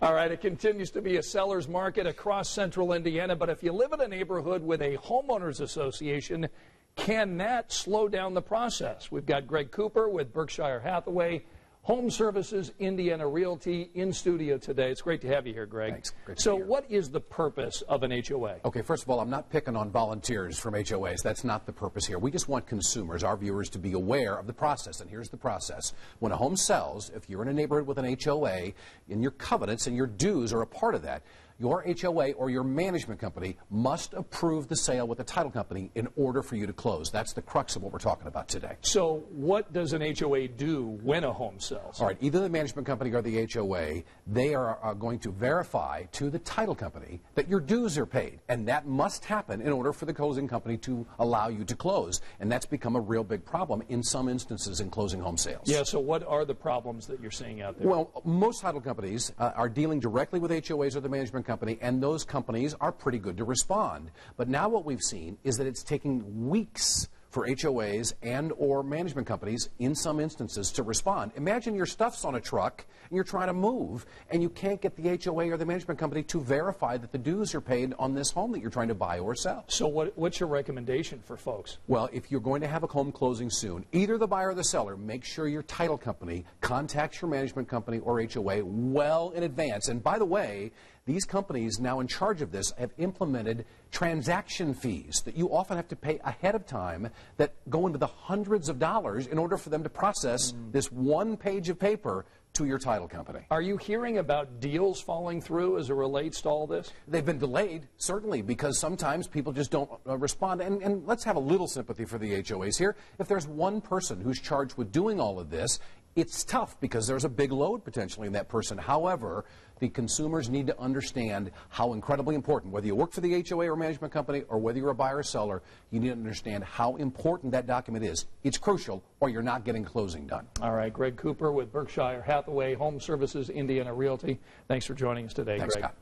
All right, it continues to be a seller's market across central Indiana, but if you live in a neighborhood with a homeowners association, can that slow down the process? We've got Greg Cooper with Berkshire Hathaway, Home Services, Indiana Realty in studio today. It's great to have you here, Greg. Thanks. Great to So be here. what is the purpose of an HOA? Okay, first of all, I'm not picking on volunteers from HOAs. That's not the purpose here. We just want consumers, our viewers, to be aware of the process. And here's the process. When a home sells, if you're in a neighborhood with an HOA, and your covenants and your dues are a part of that, your HOA or your management company must approve the sale with the title company in order for you to close. That's the crux of what we're talking about today. So what does an HOA do when a home sells? All right, either the management company or the HOA, they are going to verify to the title company that your dues are paid. And that must happen in order for the closing company to allow you to close. And that's become a real big problem in some instances in closing home sales. Yeah, so what are the problems that you're seeing out there? Well, most title companies are dealing directly with HOAs or the management company, and those companies are pretty good to respond. But now what we've seen is that it's taking weeks for HOAs and or management companies in some instances to respond. Imagine your stuff's on a truck and you're trying to move and you can't get the HOA or the management company to verify that the dues are paid on this home that you're trying to buy or sell. So what's your recommendation for folks? Well, if you're going to have a home closing soon, either the buyer or the seller, make sure your title company contacts your management company or HOA well in advance. And by the way, these companies now in charge of this have implemented transaction fees that you often have to pay ahead of time that go into the hundreds of dollars in order for them to process this one page of paper to your title company. Are you hearing about deals falling through as it relates to all this? They've been delayed, certainly, because sometimes people just don't respond. And let's have a little sympathy for the HOAs here. If there's one person who's charged with doing all of this, it's tough because there's a big load potentially in that person. However, the consumers need to understand how incredibly important, whether you work for the HOA or management company or whether you're a buyer or seller, you need to understand how important that document is. It's crucial or you're not getting closing done. All right, Greg Cooper with Berkshire Hathaway, Home Services, Indiana Realty. Thanks for joining us today, Thanks, Greg. Scott.